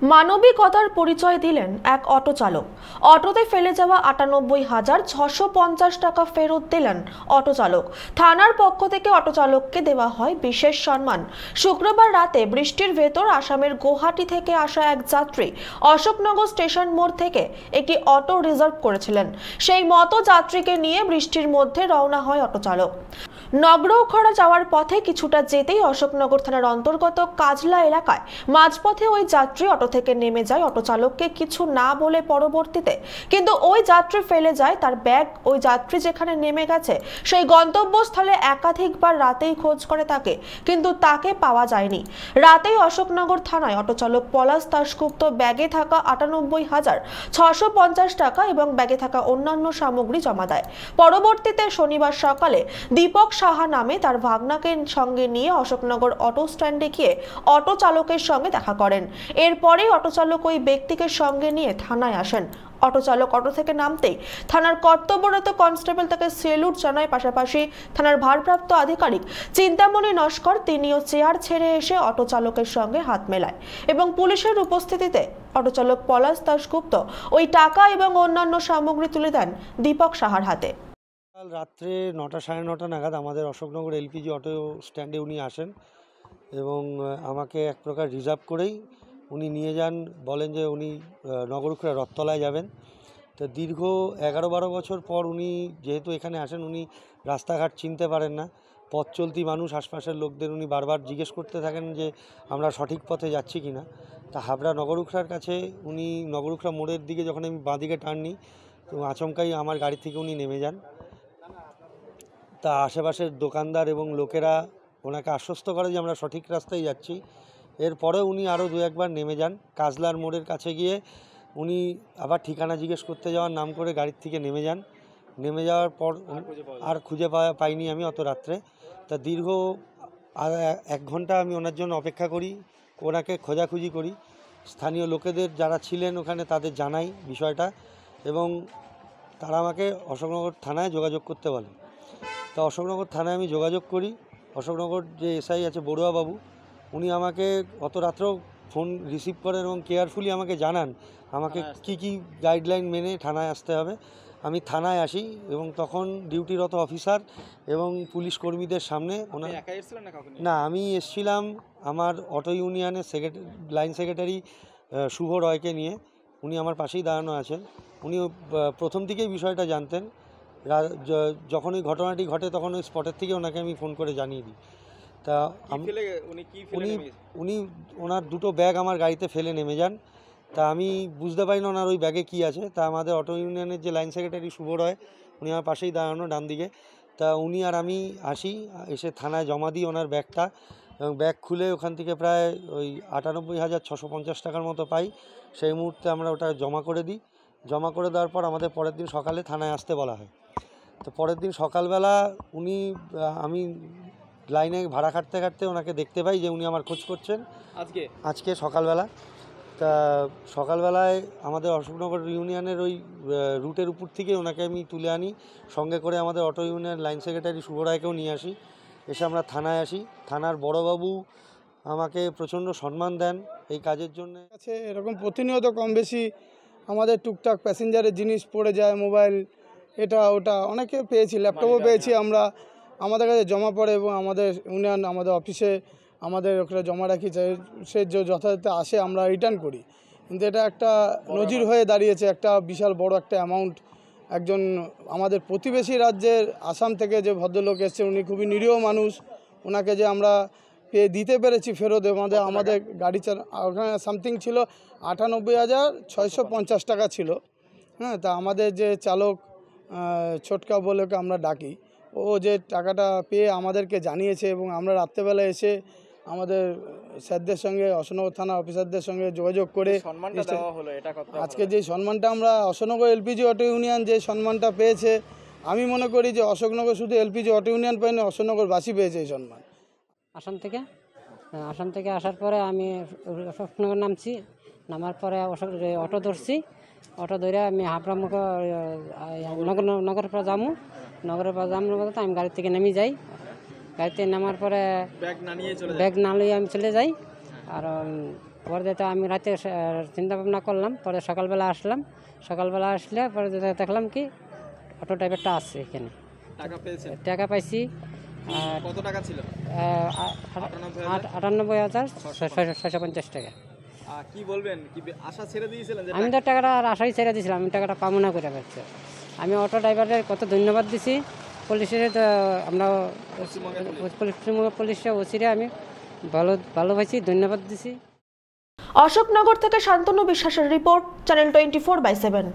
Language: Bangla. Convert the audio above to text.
মানবিকতার পরিচয় দিলেন এক অটো চালক। অটোতে ফেলে যাওয়া ৯৮,৬৫০ টাকা ফেরত দিলেন অটো চালক। থানার পক্ষ থেকে অটো চালককে দেওয়া হয় বিশেষ সম্মান। শুক্রবার রাতে বৃষ্টির ভেতর আসামের গুয়াহাটি থেকে আসা এক যাত্রী অশোকনগর স্টেশন মোড় থেকে একটি অটো রিজার্ভ করেছিলেন। সেই মতো যাত্রীকে নিয়ে বৃষ্টির মধ্যে রওনা হয় অটো চালক। নগরখড়া যাওয়ার পথে কিছুটা যেতেই অশোকনগর থানার অন্তর্গত কাজলা এলাকায় মাঝপথে ওই যাত্রী অটো থেকে নেমে যায়। অটো চালককে কিছু না বলে পরবর্তীতে কিন্তু ওই যাত্রী ফেলে যায় তার ব্যাগ। ওই যাত্রী যেখানে নেমে গেছে সেই গন্তব্যস্থলে একাধিকবার রাতেই খোঁজ করে তাকে, কিন্তু তাকে পাওয়া যায়নি। রাতেই অশোকনগর থানায় অটো চালক পলাশ দাশগুপ্ত ব্যাগে থাকা ৯৮,৬৫০ টাকা এবং ব্যাগে থাকা অন্যান্য সামগ্রী জমা দেয়। পরবর্তীতে শনিবার সকালে দীপক সাহা নামে তার ভাগনাকে সঙ্গে নিয়ে অশোকনগর অটো স্ট্যান্ডে গিয়ে অটো চালকের সঙ্গে দেখা করেন। এরপরেই অটো চালক ওই ব্যক্তিকে সঙ্গে নিয়ে থানায় আসেন। অটো চালক অটো থেকে নামতেই থানার কর্তব্যরত কনস্টেবল তাকে সেলুট জানায়। পাশাপাশি থানার ভারপ্রাপ্ত আধিকারিক চিন্তামণি নস্কর তিনিও চেয়ার ছেড়ে এসে অটো চালকের সঙ্গে হাত মেলায় এবং পুলিশের উপস্থিতিতে অটো চালক পলাশ দাশগুপ্ত ওই টাকা এবং অন্যান্য সামগ্রী তুলে দেন দীপক সাহার হাতে। কাল রাত্রে ৯টা সাড়ে ৯টা নাগাদ আমাদের অশোকনগর এলপিজি অটো স্ট্যান্ডে উনি আসেন এবং আমাকে এক প্রকার রিজার্ভ করেই উনি নিয়ে যান। বলেন যে উনি নগরখড়া রথতলায় যাবেন। তো দীর্ঘ ১১-১২ বছর পর উনি যেহেতু এখানে আসেন, উনি রাস্তাঘাট চিনতে পারেন না। পথ চলতি মানুষ, আশপাশের লোকদের উনি বারবার জিজ্ঞেস করতে থাকেন যে আমরা সঠিক পথে যাচ্ছি কি না। তা হাবড়া নগরখড়ার কাছে উনি নগরখড়া মোড়ের দিকে যখন আমি বাঁদিকে টার্ন নিই, তো আচমকাই আমার গাড়ি থেকে উনি নেমে যান। তা আশেপাশের দোকানদার এবং লোকেরা ওনাকে আশ্বস্ত করে যে আমরা সঠিক রাস্তায় যাচ্ছি। এরপরে উনি আরও দু একবার নেমে যান। কাজলার মোড়ের কাছে গিয়ে উনি আবার ঠিকানা জিজ্ঞেস করতে যাওয়ার নাম করে গাড়ির থেকে নেমে যান। নেমে যাওয়ার পর আর খুঁজে পাইনি আমি অত রাত্রে। তা দীর্ঘ ১ ঘন্টা আমি ওনার জন্য অপেক্ষা করি, ওনাকে খোঁজাখুঁজি করি। স্থানীয় লোকেদের যারা ছিলেন ওখানে তাদের জানাই বিষয়টা এবং তারা আমাকে অশোকনগর থানায় যোগাযোগ করতে বলে। তা অশোকনগর থানায় আমি যোগাযোগ করি। অশোকনগর যে এসআই আছে বড়ুয়াবাবু, উনি আমাকে অত রাত্রেও ফোন রিসিভ করেন এবং কেয়ারফুলি আমাকে জানান আমাকে কি গাইডলাইন মেনে থানায় আসতে হবে। আমি থানায় আসি এবং তখন ডিউটিরত অফিসার এবং পুলিশ কর্মীদের সামনে না, আমি এসছিলাম আমার অটো ইউনিয়নের লাইন সেক্রেটারি শুভ রয়কে নিয়ে। উনি আমার পাশেই দাঁড়ানো আছেন। উনি প্রথম থেকেই বিষয়টা জানতেন। যখন ওই ঘটনাটি ঘটে তখন ওই স্পটের থেকে ওনাকে আমি ফোন করে জানিয়ে দিই। তা উনি ওনার দুটো ব্যাগ আমার গাড়িতে ফেলে নেমে যান। তা আমি বুঝতে পারি না ওনার ওই ব্যাগে কী আছে। তা আমাদের অটো ইউনিয়নের যে লাইন সেক্রেটারি শুভ রয়, উনি আমার পাশেই দাঁড়ানো ডান দিকে। তা উনি আর আমি আসি, এসে থানায় জমা দিই ওনার ব্যাগটা এবং ব্যাগ খুলে ওখান থেকে প্রায় ওই ৯৮,৬৫০ টাকার মতো পাই। সেই মুহূর্তে আমরা ওটা জমা করে দিই। জমা করে দেওয়ার পর আমাদের পরের দিন সকালে থানায় আসতে বলা হয়। তো পরের দিন সকালবেলা আমি লাইনে ভাড়া খাটতে ওনাকে দেখতে পাই যে উনি আমার খোঁজ করছেন আজকে সকালবেলা। তা সকালবেলায় আমাদের অশোকনগর ইউনিয়নের ওই রুটের উপর থেকে ওনাকে আমি তুলে আনি, সঙ্গে করে আমাদের অটো ইউনিয়ন লাইন সেক্রেটারি শুভ রায়কেও নিয়ে আসি। এসে আমরা থানায় আসি। থানার বড়বাবু আমাকে প্রচণ্ড সম্মান দেন এই কাজের জন্য। আছে এরকম প্রতিনিয়ত কম বেশি আমাদের টুকটাক প্যাসেঞ্জারের জিনিস পড়ে যায়, মোবাইল এটা ওটা অনেকে পেয়েছি, ল্যাপটপও পেয়েছি আমরা। আমাদের কাছে জমা পড়ে এবং আমাদের ইউনিয়ন আমাদের অফিসে আমাদের ওখানে জমা রাখি, সে যথাযথ আসে আমরা রিটার্ন করি। কিন্তু এটা একটা নজির হয়ে দাঁড়িয়েছে, একটা বিশাল বড় একটা অ্যামাউন্ট। একজন আমাদের প্রতিবেশী রাজ্যের আসাম থেকে যে ভদ্রলোক এসছে, উনি খুবই নিরীহ মানুষ, ওনাকে যে আমরা দিতে পেরেছি ফেরত। আমাদের গাড়ি ওখানে সামথিং ছিল ৯৮,৬৫০ টাকা ছিল। হ্যাঁ, তা আমাদের যে চালক ছোটকা বলে আমরা ডাকি, ও যে টাকাটা পেয়ে আমাদেরকে জানিয়েছে এবং আমরা রাত্রেবেলা এসে আমাদের স্যারদের সঙ্গে অশোকনগর থানা অফিসারদের সঙ্গে যোগাযোগ করে আজকে যে সম্মানটা আমরা অশোকনগর এলপিজি অটো ইউনিয়ন যে সম্মানটা পেয়েছে, আমি মনে করি যে অশোকনগর শুধু এলপিজি অটো ইউনিয়ন পায়নি, অশোকনগরবাসী পেয়েছে এই সম্মান। আসাম থেকে আসার পরে আমি অশোকনগর নামছি। নামার পরে অটো ধরছি। অটো ধরে আমি হাবড়ামুখে নগরপাড়া যাবো। নগরপাড়া যাওয়ার কথা আমি গাড়ি থেকে নেমে যাই। গাড়িতে নামার পরে ব্যাগ না নিয়ে আমি চলে যাই। আর পরে যেটা আমি রাতে চিন্তা ভাবনা করলাম, পরে সকালবেলা আসলাম, সকালবেলা আসলে পরে যেটা দেখলাম কি অটো ড্রাইভারটা আছে এখানে, টাকা পেয়েছেন? টাকা পাইছি। আর কত টাকা ছিল? 98,650 টাকা। কি বলবেন, কি আশা ছেড়ে দিয়েছিলেন যে আমি তো টাকাটা আর আশাই ছেড়ে দিয়েছিলাম, আমি টাকাটা পাবো না করে পাচ্ছি। আমি অটো ড্রাইভারের কত ধন্যবাদ দিছি, পুলিশের তো আমরা পুলিশের ওসিরে আমি ভালোবাসি, ধন্যবাদ দিছি। অশোকনগর থেকে শান্তনু বিশ্বাসের রিপোর্ট, চ্যানেল 24/7।